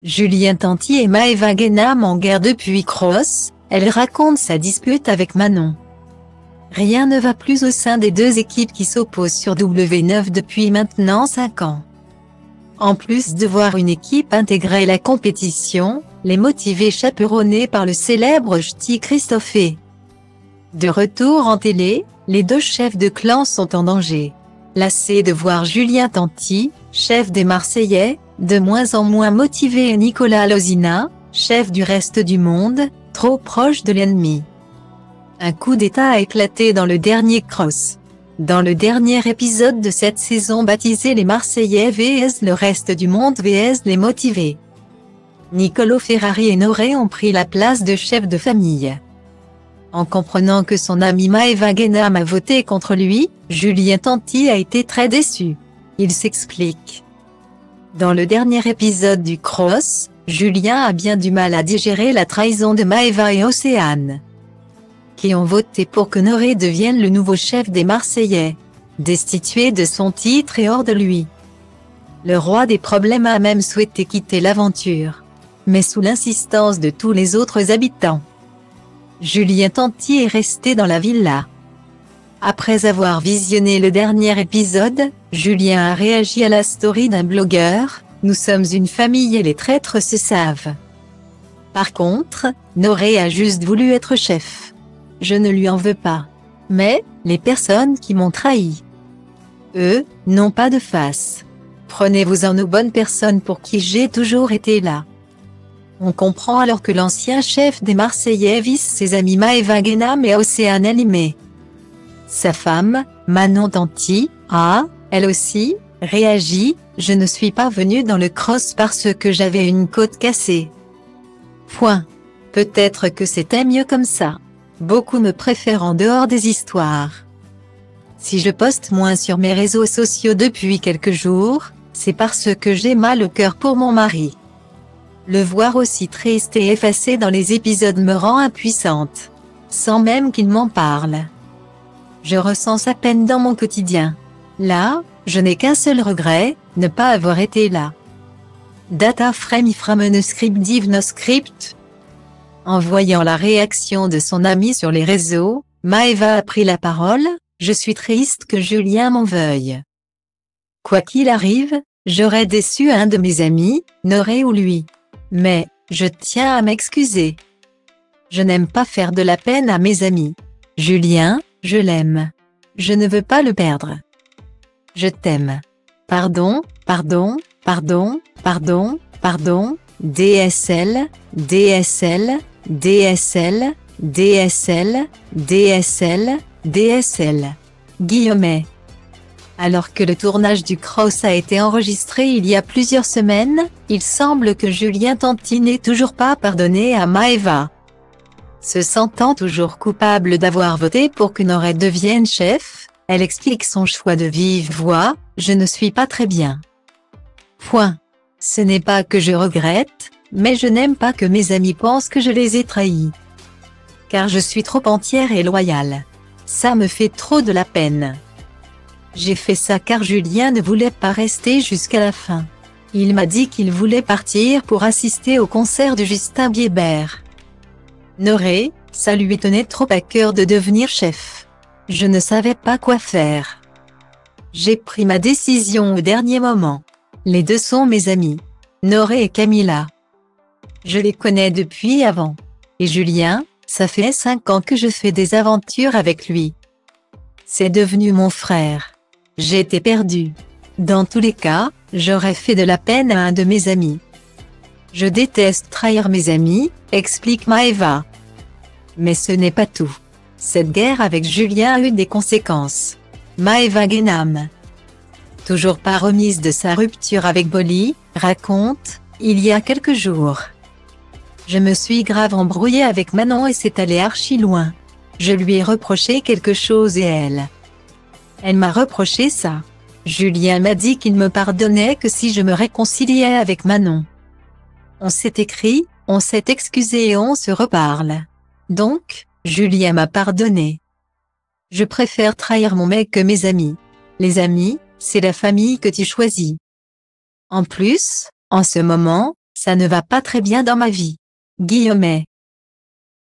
Julien Tanti et Maëva Guénam en guerre depuis Cross, elle raconte sa dispute avec Manon. Rien ne va plus au sein des deux équipes qui s'opposent sur W9 depuis maintenant 5 ans. En plus de voir une équipe intégrer la compétition, les motivés chaperonnés par le célèbre ch'ti Christophe. De retour en télé, les deux chefs de clan sont en danger. Lassés de voir Julien Tanti, chef des Marseillais, de moins en moins motivé, et Nicolas Lozina, chef du reste du monde, trop proche de l'ennemi. Un coup d'état a éclaté dans le dernier Cross. Dans le dernier épisode de cette saison baptisé Les Marseillais vs le reste du monde vs les motivés, Nicolo Ferrari et Noré ont pris la place de chef de famille. En comprenant que son ami Maëva Guénam a voté contre lui, Julien Tanti a été très déçu. Il s'explique. Dans le dernier épisode du Cross, Julien a bien du mal à digérer la trahison de Maëva et Océane, qui ont voté pour que Noré devienne le nouveau chef des Marseillais, destitué de son titre et hors de lui. Le roi des problèmes a même souhaité quitter l'aventure, mais sous l'insistance de tous les autres habitants. Julien Tanti est resté dans la villa. Après avoir visionné le dernier épisode, Julien a réagi à la story d'un blogueur « Nous sommes une famille et les traîtres se savent ». Par contre, Noré a juste voulu être chef. Je ne lui en veux pas. Mais, les personnes qui m'ont trahi, eux, n'ont pas de face. Prenez-vous-en aux bonnes personnes pour qui j'ai toujours été là. On comprend alors que l'ancien chef des Marseillais vise ses amis Maëva Guénam et Océane Elimé. Sa femme, Manon Tanti, a, elle aussi, réagi « Je ne suis pas venue dans le cross parce que j'avais une côte cassée. Point. Peut-être que c'était mieux comme ça. Beaucoup me préfèrent en dehors des histoires. Si je poste moins sur mes réseaux sociaux depuis quelques jours, c'est parce que j'ai mal au cœur pour mon mari. Le voir aussi triste et effacé dans les épisodes me rend impuissante, sans même qu'il m'en parle. Je ressens sa peine dans mon quotidien. Là, je n'ai qu'un seul regret, ne pas avoir été là. Data frame iframe no script div no script. En voyant la réaction de son ami sur les réseaux, Maëva a pris la parole, « Je suis triste que Julien m'en veuille. Quoi qu'il arrive, j'aurais déçu un de mes amis, Noré ou lui. Mais, je tiens à m'excuser. Je n'aime pas faire de la peine à mes amis. Julien, je l'aime. Je ne veux pas le perdre. Je t'aime. Pardon, pardon, pardon, pardon, pardon, DSL, DSL, DSL, DSL, DSL, DSL. Guillemets. Alors que le tournage du Cross a été enregistré il y a plusieurs semaines, il semble que Julien Tanti n'ait toujours pas pardonné à Maëva. Se sentant toujours coupable d'avoir voté pour que Noré devienne chef, elle explique son choix de vive voix, « Je ne suis pas très bien. Point. Ce n'est pas que je regrette, mais je n'aime pas que mes amis pensent que je les ai trahis. Car je suis trop entière et loyale. Ça me fait trop de la peine. J'ai fait ça car Julien ne voulait pas rester jusqu'à la fin. Il m'a dit qu'il voulait partir pour assister au concert de Justin Bieber. Noré, ça lui tenait trop à cœur de devenir chef. Je ne savais pas quoi faire. J'ai pris ma décision au dernier moment. Les deux sont mes amis. Noré et Camilla. Je les connais depuis avant. Et Julien, ça fait 5 ans que je fais des aventures avec lui. C'est devenu mon frère. J'étais perdue. Dans tous les cas, j'aurais fait de la peine à un de mes amis. Je déteste trahir mes amis, explique Maëva. Mais ce n'est pas tout. Cette guerre avec Julien a eu des conséquences. Maëva Guénam, toujours pas remise de sa rupture avec Bolly, raconte, il y a quelques jours. Je me suis grave embrouillée avec Manon et c'est allé archi loin. Je lui ai reproché quelque chose et elle m'a reproché ça. Julien m'a dit qu'il me pardonnait que si je me réconciliais avec Manon. On s'est écrit, on s'est excusé et on se reparle. Donc, Julien m'a pardonné. Je préfère trahir mon mec que mes amis. Les amis, c'est la famille que tu choisis. En plus, en ce moment, Ça ne va pas très bien dans ma vie. Guillaumet.